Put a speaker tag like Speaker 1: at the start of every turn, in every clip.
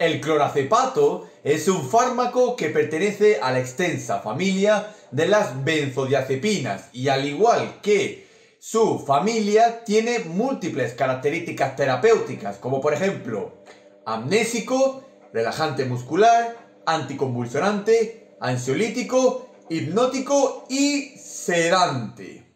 Speaker 1: El clorazepato es un fármaco que pertenece a la extensa familia de las benzodiazepinas y al igual que su familia tiene múltiples características terapéuticas como por ejemplo amnésico, relajante muscular, anticonvulsionante, ansiolítico, hipnótico y sedante.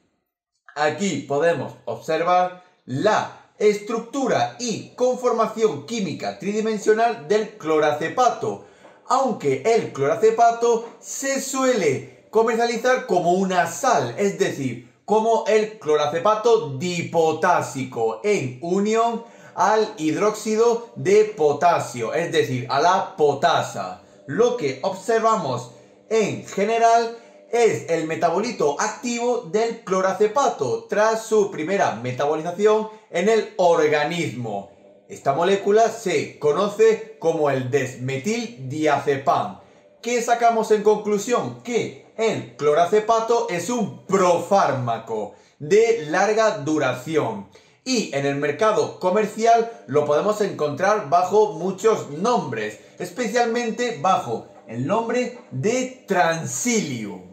Speaker 1: Aquí podemos observar la estructura y conformación química tridimensional del clorazepato, aunque el clorazepato se suele comercializar como una sal, es decir, como el clorazepato dipotásico en unión al hidróxido de potasio, es decir, a la potasa. Lo que observamos en general es el metabolito activo del clorazepato tras su primera metabolización en el organismo. Esta molécula se conoce como el desmetildiazepam. ¿Qué sacamos en conclusión? Que el clorazepato es un profármaco de larga duración y en el mercado comercial lo podemos encontrar bajo muchos nombres, especialmente bajo el nombre de Transilium.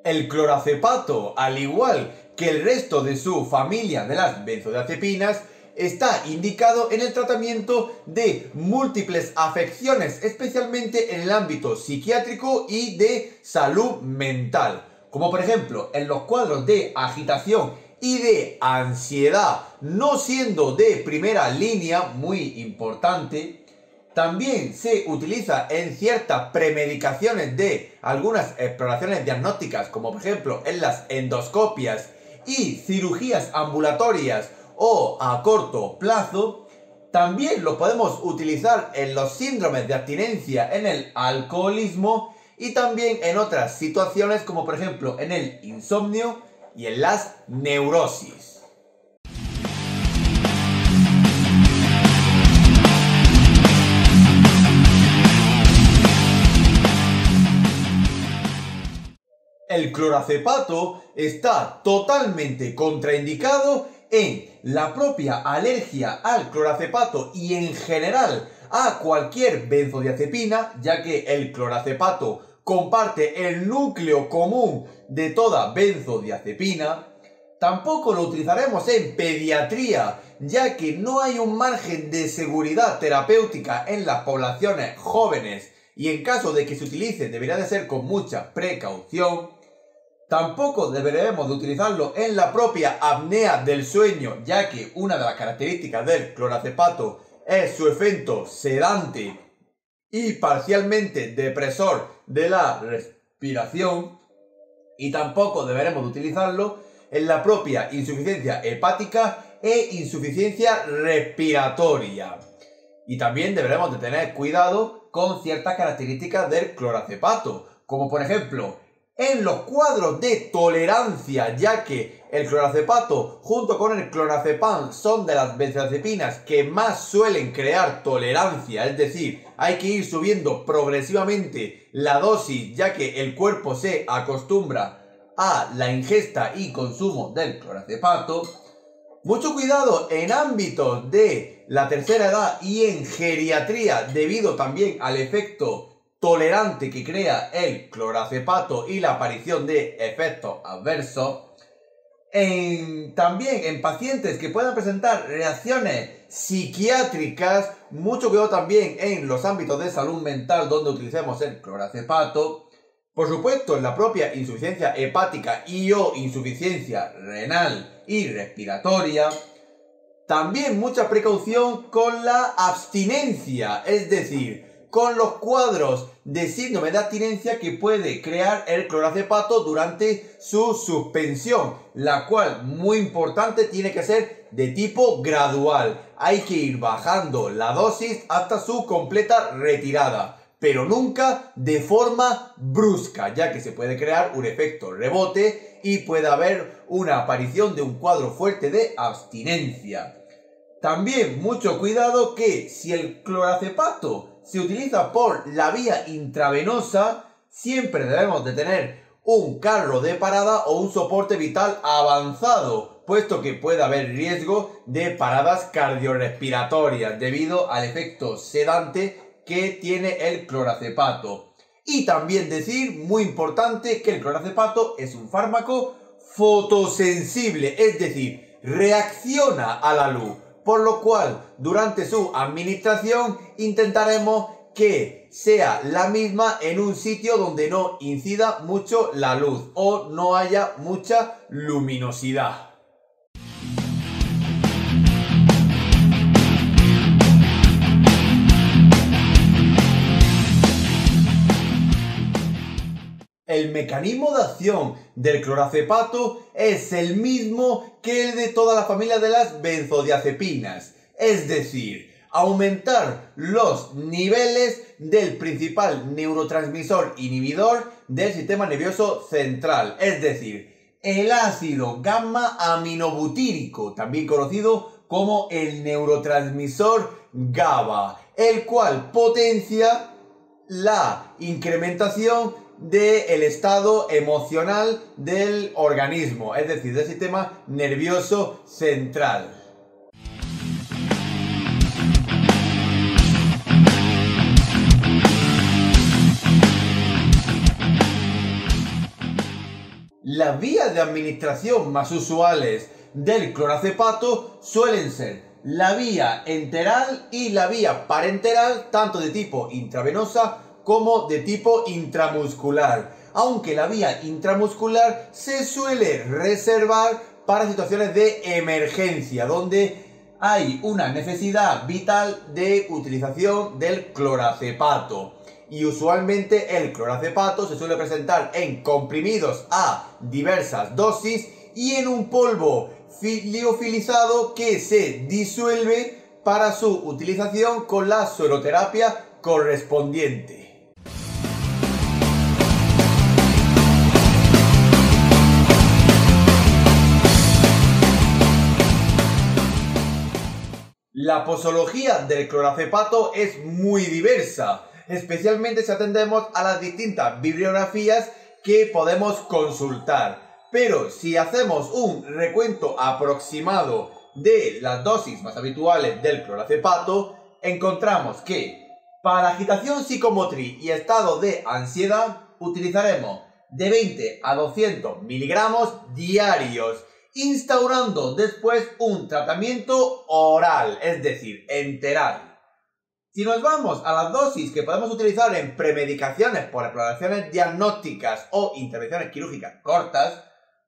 Speaker 1: El clorazepato, al igual que el resto de su familia de las benzodiazepinas, está indicado en el tratamiento de múltiples afecciones, especialmente en el ámbito psiquiátrico y de salud mental, como por ejemplo en los cuadros de agitación y de ansiedad, no siendo de primera línea, muy importante. También se utiliza en ciertas premedicaciones de algunas exploraciones diagnósticas, como por ejemplo en las endoscopias y cirugías ambulatorias o a corto plazo. También lo podemos utilizar en los síndromes de abstinencia en el alcoholismo y también en otras situaciones como por ejemplo en el insomnio y en las neurosis. El clorazepato está totalmente contraindicado en la propia alergia al clorazepato y en general a cualquier benzodiazepina, ya que el clorazepato comparte el núcleo común de toda benzodiazepina. Tampoco lo utilizaremos en pediatría, ya que no hay un margen de seguridad terapéutica en las poblaciones jóvenes y en caso de que se utilice debería de ser con mucha precaución. Tampoco deberemos de utilizarlo en la propia apnea del sueño, ya que una de las características del clorazepato es su efecto sedante y parcialmente depresor de la respiración. Y tampoco deberemos de utilizarlo en la propia insuficiencia hepática e insuficiencia respiratoria. Y también deberemos de tener cuidado con ciertas características del clorazepato, como por ejemplo en los cuadros de tolerancia, ya que el clorazepato junto con el clonazepam son de las benzodiazepinas que más suelen crear tolerancia, es decir, hay que ir subiendo progresivamente la dosis ya que el cuerpo se acostumbra a la ingesta y consumo del clorazepato. Mucho cuidado en ámbitos de la tercera edad y en geriatría debido también al efecto tolerante que crea el clorazepato y la aparición de efectos adversos. También en pacientes que puedan presentar reacciones psiquiátricas, mucho cuidado también en los ámbitos de salud mental donde utilicemos el clorazepato. Por supuesto en la propia insuficiencia hepática y o insuficiencia renal y respiratoria. También mucha precaución con la abstinencia, es decir, con los cuadros de síndrome de abstinencia que puede crear el clorazepato durante su suspensión, la cual, muy importante, tiene que ser de tipo gradual. Hay que ir bajando la dosis hasta su completa retirada, pero nunca de forma brusca, ya que se puede crear un efecto rebote y puede haber una aparición de un cuadro fuerte de abstinencia. También mucho cuidado que si el clorazepato se utiliza por la vía intravenosa, siempre debemos de tener un carro de parada o un soporte vital avanzado, puesto que puede haber riesgo de paradas cardiorrespiratorias debido al efecto sedante que tiene el clorazepato. Y también decir, muy importante, que el clorazepato es un fármaco fotosensible, es decir, reacciona a la luz, por lo cual durante su administración intentaremos que sea la misma en un sitio donde no incida mucho la luz o no haya mucha luminosidad. El mecanismo de acción del clorazepato es el mismo que el de toda la familia de las benzodiazepinas, es decir, aumentar los niveles del principal neurotransmisor inhibidor del sistema nervioso central, es decir, el ácido gamma aminobutírico, también conocido como el neurotransmisor GABA, el cual potencia la incrementación del estado emocional del organismo, es decir, del sistema nervioso central. Las vías de administración más usuales del clorazepato suelen ser la vía enteral y la vía parenteral, tanto de tipo intravenosa como de tipo intramuscular, aunque la vía intramuscular se suele reservar para situaciones de emergencia, donde hay una necesidad vital de utilización del clorazepato. Y usualmente el clorazepato se suele presentar en comprimidos a diversas dosis y en un polvo liofilizado que se disuelve para su utilización con la sueroterapia correspondiente. La posología del clorazepato es muy diversa, especialmente si atendemos a las distintas bibliografías que podemos consultar. Pero si hacemos un recuento aproximado de las dosis más habituales del clorazepato, encontramos que para agitación psicomotriz y estado de ansiedad utilizaremos de 20 a 200 miligramos diarios, instaurando después un tratamiento oral, es decir, enteral. Si nos vamos a las dosis que podemos utilizar en premedicaciones por exploraciones diagnósticas o intervenciones quirúrgicas cortas,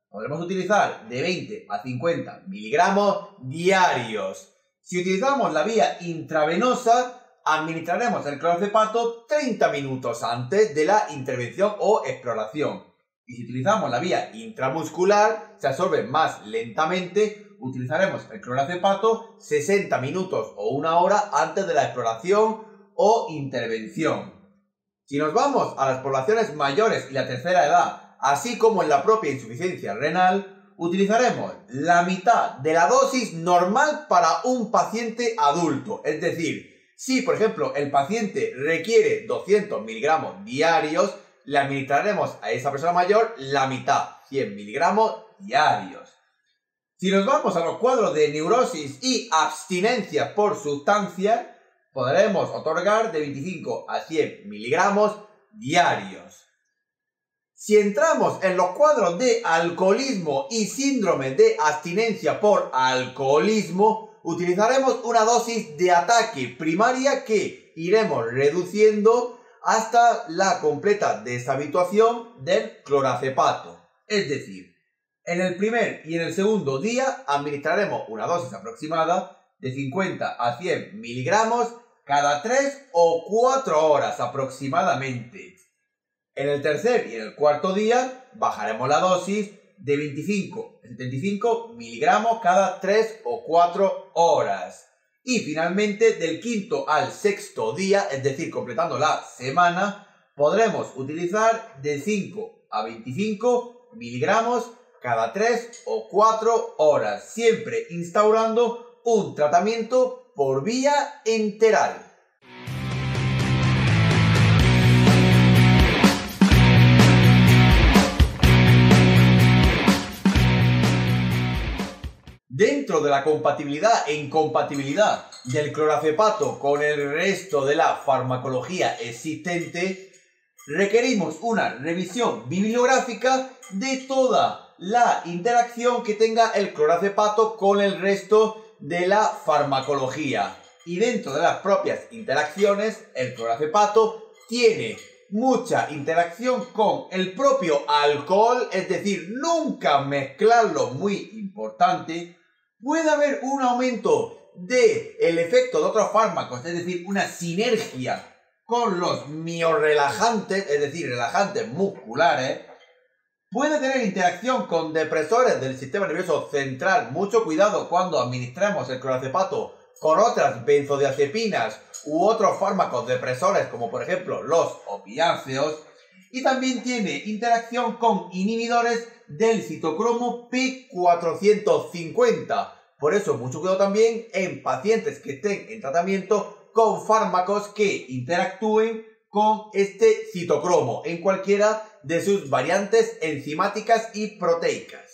Speaker 1: podremos utilizar de 20 a 50 miligramos diarios. Si utilizamos la vía intravenosa, administraremos el clorazepato 30 minutos antes de la intervención o exploración. Y si utilizamos la vía intramuscular, se absorbe más lentamente, utilizaremos el clorazepato 60 minutos o una hora antes de la exploración o intervención. Si nos vamos a las poblaciones mayores y la tercera edad, así como en la propia insuficiencia renal, utilizaremos la mitad de la dosis normal para un paciente adulto. Es decir, si por ejemplo el paciente requiere 200 miligramos diarios, le administraremos a esa persona mayor la mitad, 100 miligramos diarios. Si nos vamos a los cuadros de neurosis y abstinencia por sustancia, podremos otorgar de 25 a 100 miligramos diarios. Si entramos en los cuadros de alcoholismo y síndrome de abstinencia por alcoholismo, utilizaremos una dosis de ataque primaria que iremos reduciendo hasta la completa deshabituación del clorazepato. Es decir, en el primer y en el segundo día administraremos una dosis aproximada de 50 a 100 miligramos cada 3 o 4 horas aproximadamente. En el tercer y en el cuarto día bajaremos la dosis de 25 a 75 miligramos cada 3 o 4 horas. Y finalmente, del quinto al sexto día, es decir, completando la semana, podremos utilizar de 5 a 25 miligramos cada 3 o 4 horas, siempre instaurando un tratamiento por vía enteral. Dentro de la compatibilidad e incompatibilidad del clorazepato con el resto de la farmacología existente, requerimos una revisión bibliográfica de toda la interacción que tenga el clorazepato con el resto de la farmacología. Y dentro de las propias interacciones, el clorazepato tiene mucha interacción con el propio alcohol, es decir, nunca mezclarlo, muy importante. Puede haber un aumento del efecto de otros fármacos, es decir, una sinergia con los miorrelajantes, es decir, relajantes musculares. Puede tener interacción con depresores del sistema nervioso central. Mucho cuidado cuando administramos el clorazepato con otras benzodiazepinas u otros fármacos depresores, como por ejemplo los opiáceos. Y también tiene interacción con inhibidores del citocromo P450. Por eso, mucho cuidado también en pacientes que estén en tratamiento con fármacos que interactúen con este citocromo en cualquiera de sus variantes enzimáticas y proteicas.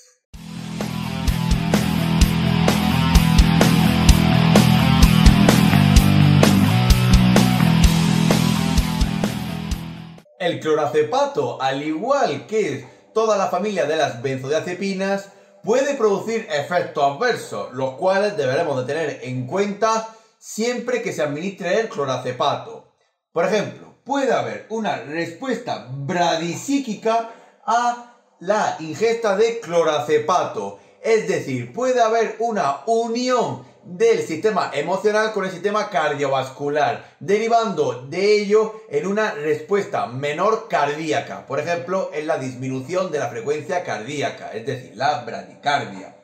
Speaker 1: El clorazepato, al igual que toda la familia de las benzodiazepinas, puede producir efectos adversos, los cuales deberemos de tener en cuenta siempre que se administre el clorazepato. Por ejemplo, puede haber una respuesta bradisíquica a la ingesta de clorazepato, es decir, puede haber una unión del sistema emocional con el sistema cardiovascular, derivando de ello en una respuesta menor cardíaca, por ejemplo, en la disminución de la frecuencia cardíaca, es decir, la bradicardia.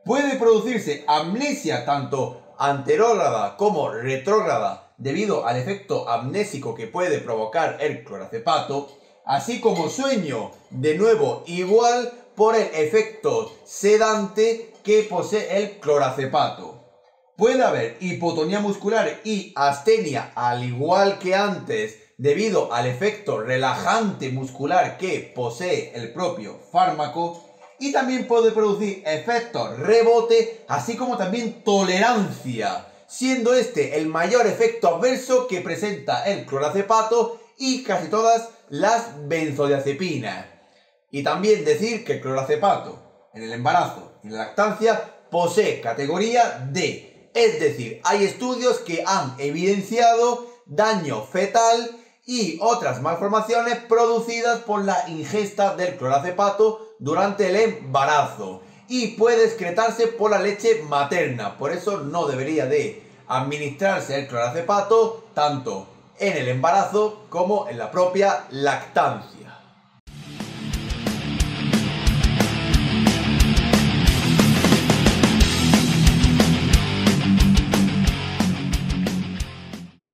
Speaker 1: Puede producirse amnesia tanto anterógrada como retrógrada debido al efecto amnésico que puede provocar el clorazepato, así como sueño, de nuevo igual por el efecto sedante que posee el clorazepato. Puede haber hipotonía muscular y astenia, al igual que antes, debido al efecto relajante muscular que posee el propio fármaco, y también puede producir efectos rebote, así como también tolerancia, siendo este el mayor efecto adverso que presenta el clorazepato y casi todas las benzodiazepinas. Y también decir que el clorazepato en el embarazo y la lactancia posee categoría D. Es decir, hay estudios que han evidenciado daño fetal y otras malformaciones producidas por la ingesta del clorazepato durante el embarazo y puede excretarse por la leche materna. Por eso no debería de administrarse el clorazepato tanto en el embarazo como en la propia lactancia.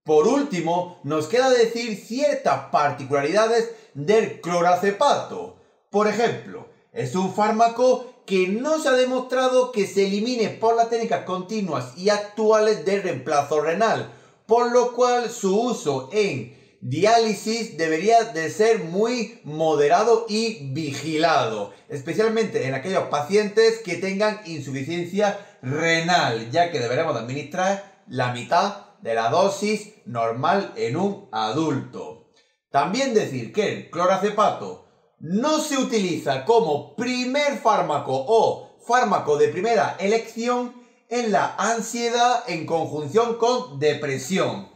Speaker 1: Por último, nos queda decir ciertas particularidades del clorazepato. Por ejemplo, es un fármaco que no se ha demostrado que se elimine por las técnicas continuas y actuales de reemplazo renal, por lo cual su uso en diálisis debería de ser muy moderado y vigilado, especialmente en aquellos pacientes que tengan insuficiencia renal, ya que deberemos de administrar la mitad de la dosis normal en un adulto. También decir que el clorazepato no se utiliza como primer fármaco o fármaco de primera elección en la ansiedad en conjunción con depresión.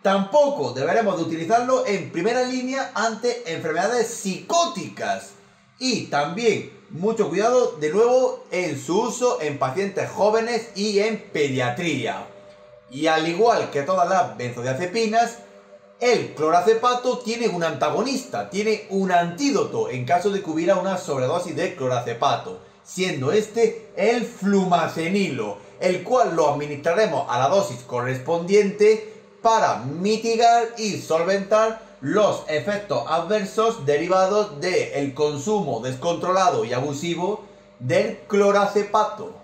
Speaker 1: Tampoco deberemos de utilizarlo en primera línea ante enfermedades psicóticas. Y también mucho cuidado de nuevo en su uso en pacientes jóvenes y en pediatría. Y al igual que todas las benzodiazepinas, el clorazepato tiene un antagonista, tiene un antídoto en caso de que hubiera una sobredosis de clorazepato, siendo este el flumacenilo, el cual lo administraremos a la dosis correspondiente para mitigar y solventar los efectos adversos derivados del consumo descontrolado y abusivo del clorazepato.